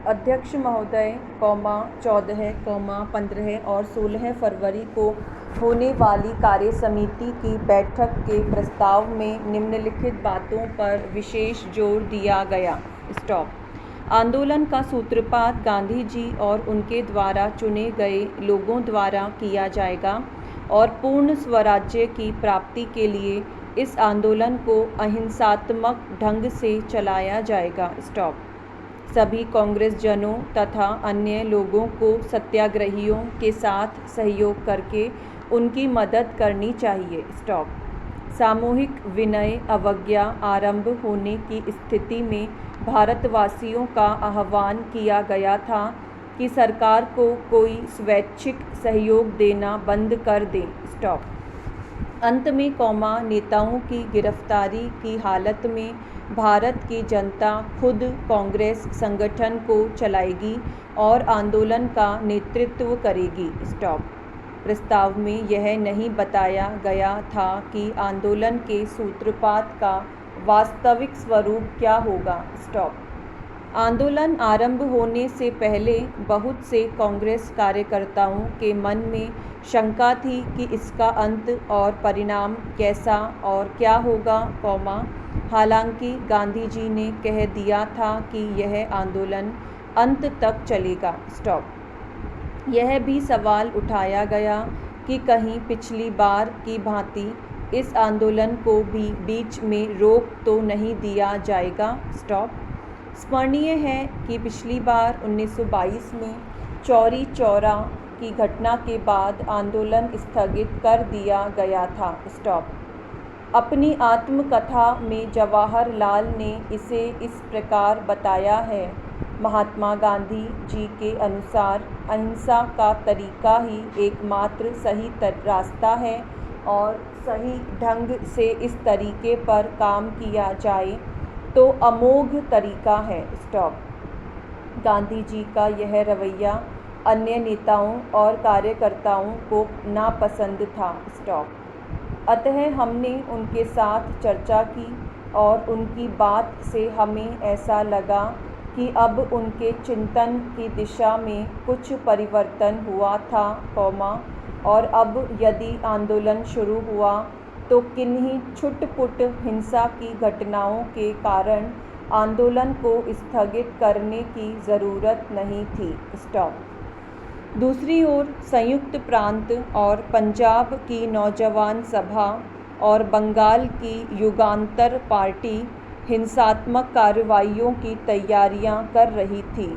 अध्यक्ष महोदय, 14, 15 और 16 फरवरी को होने वाली कार्य समिति की बैठक के प्रस्ताव में निम्नलिखित बातों पर विशेष जोर दिया गया। आंदोलन का सूत्रपात गांधी जी और उनके द्वारा चुने गए लोगों द्वारा किया जाएगा और पूर्ण स्वराज्य की प्राप्ति के लिए इस आंदोलन को अहिंसात्मक ढंग से चलाया जाएगा। सभी कांग्रेस जनों तथा अन्य लोगों को सत्याग्रहियों के साथ सहयोग करके उनकी मदद करनी चाहिए। सामूहिक विनय अवज्ञा आरंभ होने की स्थिति में भारतवासियों का आह्वान किया गया था कि सरकार को कोई स्वैच्छिक सहयोग देना बंद कर दे। अंत में नेताओं की गिरफ्तारी की हालत में भारत की जनता खुद कांग्रेस संगठन को चलाएगी और आंदोलन का नेतृत्व करेगी। प्रस्ताव में यह नहीं बताया गया था कि आंदोलन के सूत्रपात का वास्तविक स्वरूप क्या होगा। आंदोलन आरंभ होने से पहले बहुत से कांग्रेस कार्यकर्ताओं के मन में शंका थी कि इसका अंत और परिणाम कैसा और क्या होगा, हालांकि गांधी जी ने कह दिया था कि यह आंदोलन अंत तक चलेगा। यह भी सवाल उठाया गया कि कहीं पिछली बार की भांति इस आंदोलन को भी बीच में रोक तो नहीं दिया जाएगा। स्मरणीय है कि पिछली बार 1922 में चौरी चौरा की घटना के बाद आंदोलन स्थगित कर दिया गया था। अपनी आत्मकथा में जवाहरलाल ने इसे इस प्रकार बताया है। महात्मा गांधी जी के अनुसार अहिंसा का तरीका ही एकमात्र सही रास्ता है और सही ढंग से इस तरीके पर काम किया जाए तो अमोघ तरीका है। गांधी जी का यह रवैया अन्य नेताओं और कार्यकर्ताओं को नापसंद था। अतः हमने उनके साथ चर्चा की और उनकी बात से हमें ऐसा लगा कि अब उनके चिंतन की दिशा में कुछ परिवर्तन हुआ था, और अब यदि आंदोलन शुरू हुआ तो किन्हीं छुटपुट हिंसा की घटनाओं के कारण आंदोलन को स्थगित करने की ज़रूरत नहीं थी। दूसरी ओर संयुक्त प्रांत और पंजाब की नौजवान सभा और बंगाल की युगांतर पार्टी हिंसात्मक कार्रवाइयों की तैयारियां कर रही थी,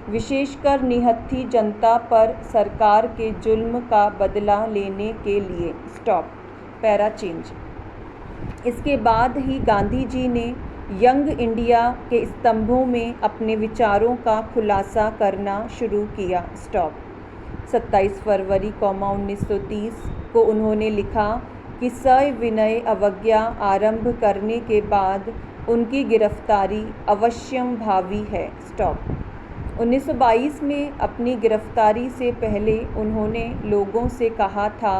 विशेषकर निहत्थी जनता पर सरकार के जुल्म का बदला लेने के लिए। Para change. इसके बाद ही गांधी जी ने यंग इंडिया के स्तंभों में अपने विचारों का खुलासा करना शुरू किया। 27 फरवरी 1930 को उन्होंने लिखा कि सविनय अवज्ञा आरंभ करने के बाद उनकी गिरफ्तारी अवश्यंभावी है। 1922 में अपनी गिरफ्तारी से पहले उन्होंने लोगों से कहा था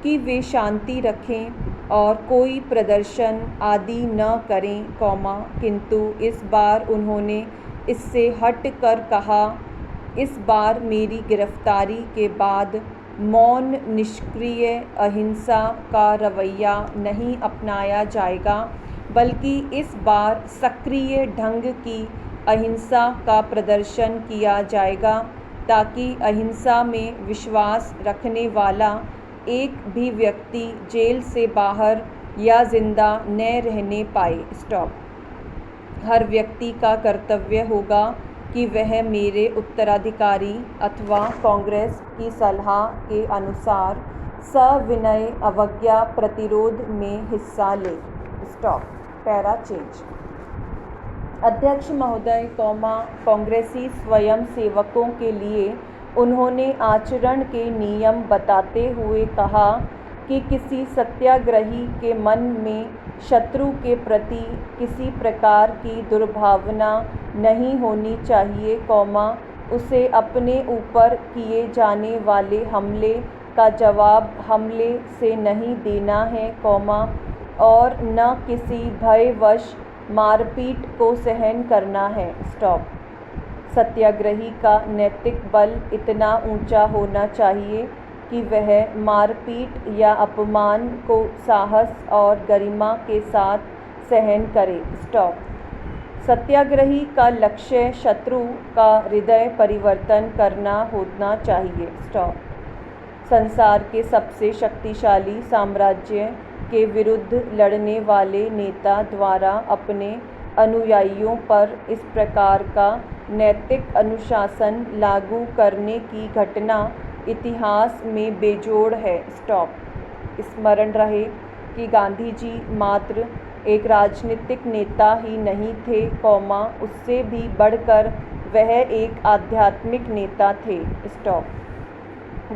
कि वे शांति रखें और कोई प्रदर्शन आदि न करें, किंतु इस बार उन्होंने इससे हट कर कहा, इस बार मेरी गिरफ्तारी के बाद मौन निष्क्रिय अहिंसा का रवैया नहीं अपनाया जाएगा, बल्कि इस बार सक्रिय ढंग की अहिंसा का प्रदर्शन किया जाएगा ताकि अहिंसा में विश्वास रखने वाला एक भी व्यक्ति जेल से बाहर या जिंदा न रहने पाए। हर व्यक्ति का कर्तव्य होगा कि वह मेरे उत्तराधिकारी अथवा कांग्रेस की सलाह के अनुसार सविनय अवज्ञा प्रतिरोध में हिस्सा ले। Para change. अध्यक्ष महोदय, कांग्रेसी स्वयं सेवकों के लिए उन्होंने आचरण के नियम बताते हुए कहा कि किसी सत्याग्रही के मन में शत्रु के प्रति किसी प्रकार की दुर्भावना नहीं होनी चाहिए, उसे अपने ऊपर किए जाने वाले हमले का जवाब हमले से नहीं देना है, और न किसी भयवश मारपीट को सहन करना है। सत्याग्रही का नैतिक बल इतना ऊंचा होना चाहिए कि वह मारपीट या अपमान को साहस और गरिमा के साथ सहन करे। स्टॉप। सत्याग्रही का लक्ष्य शत्रु का हृदय परिवर्तन करना होना चाहिए। स्टॉप। संसार के सबसे शक्तिशाली साम्राज्य के विरुद्ध लड़ने वाले नेता द्वारा अपने अनुयायियों पर इस प्रकार का नैतिक अनुशासन लागू करने की घटना इतिहास में बेजोड़ है। स्टॉप। स्मरण रहे कि गांधी जी मात्र एक राजनीतिक नेता ही नहीं थे, उससे भी बढ़कर वह एक आध्यात्मिक नेता थे। स्टॉप।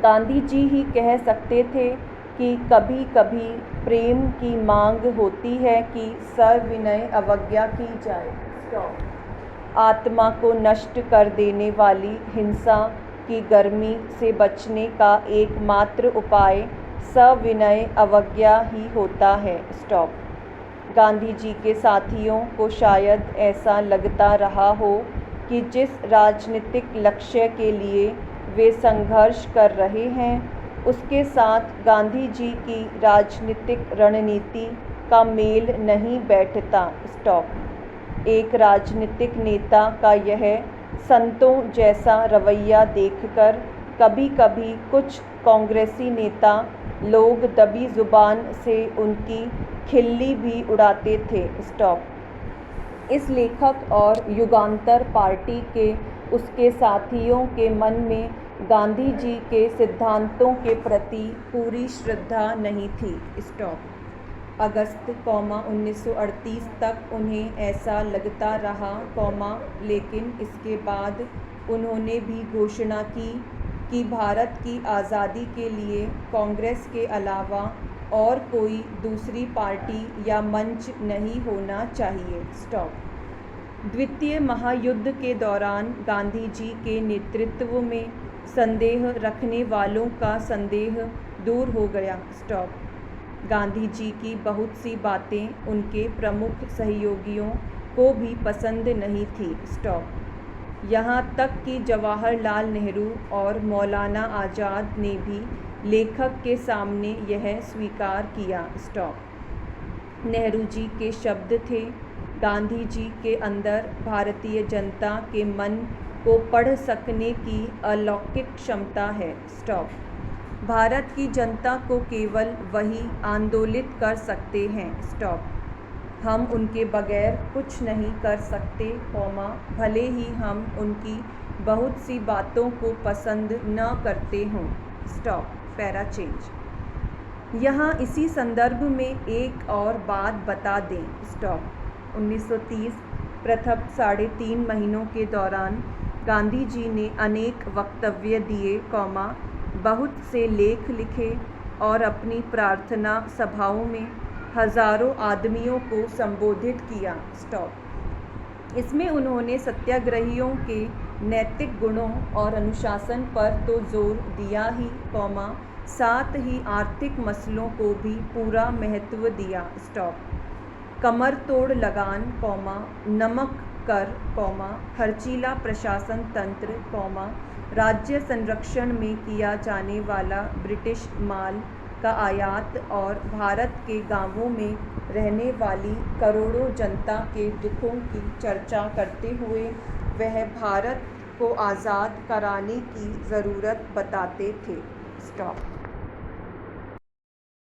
गांधी जी ही कह सकते थे कि कभी कभी प्रेम की मांग होती है कि सविनय अवज्ञा की जाए। स्टॉप। आत्मा को नष्ट कर देने वाली हिंसा की गर्मी से बचने का एकमात्र उपाय सविनय अवज्ञा ही होता है। स्टॉप। गांधी जी के साथियों को शायद ऐसा लगता रहा हो कि जिस राजनीतिक लक्ष्य के लिए वे संघर्ष कर रहे हैं उसके साथ गांधी जी की राजनीतिक रणनीति का मेल नहीं बैठता। स्टॉप। एक राजनीतिक नेता का यह संतों जैसा रवैया देखकर कभी कभी कुछ कांग्रेसी नेता लोग दबी जुबान से उनकी खिल्ली भी उड़ाते थे। स्टॉप। इस लेखक और युगांतर पार्टी के उसके साथियों के मन में गांधी जी के सिद्धांतों के प्रति पूरी श्रद्धा नहीं थी। स्टॉप। अगस्त 1938 तक उन्हें ऐसा लगता रहा, लेकिन इसके बाद उन्होंने भी घोषणा की कि भारत की आज़ादी के लिए कांग्रेस के अलावा और कोई दूसरी पार्टी या मंच नहीं होना चाहिए। स्टॉप। द्वितीय महायुद्ध के दौरान गांधी जी के नेतृत्व में संदेह रखने वालों का संदेह दूर हो गया। स्टॉप। गांधी जी की बहुत सी बातें उनके प्रमुख सहयोगियों को भी पसंद नहीं थी। स्टॉप। यहाँ तक कि जवाहरलाल नेहरू और मौलाना आज़ाद ने भी लेखक के सामने यह स्वीकार किया। स्टॉप। नेहरू जी के शब्द थे, गांधी जी के अंदर भारतीय जनता के मन को पढ़ सकने की अलौकिक क्षमता है। स्टॉप। भारत की जनता को केवल वही आंदोलित कर सकते हैं। स्टॉप। हम उनके बगैर कुछ नहीं कर सकते, भले ही हम उनकी बहुत सी बातों को पसंद न करते हों। स्टॉप। Para change. यहाँ इसी संदर्भ में एक और बात बता दें। स्टॉप। 1930 प्रथम 3.5 महीनों के दौरान गांधी जी ने अनेक वक्तव्य दिए, बहुत से लेख लिखे और अपनी प्रार्थना सभाओं में हजारों आदमियों को संबोधित किया। स्टॉप। इसमें उन्होंने सत्याग्रहियों के नैतिक गुणों और अनुशासन पर तो जोर दिया ही, साथ ही आर्थिक मसलों को भी पूरा महत्व दिया। स्टॉप। कमर तोड़ लगान, नमक कर, खर्चीला प्रशासन तंत्र, राज्य संरक्षण में किया जाने वाला ब्रिटिश माल का आयात और भारत के गांवों में रहने वाली करोड़ों जनता के दुखों की चर्चा करते हुए वह भारत को आज़ाद कराने की ज़रूरत बताते थे। स्टॉप।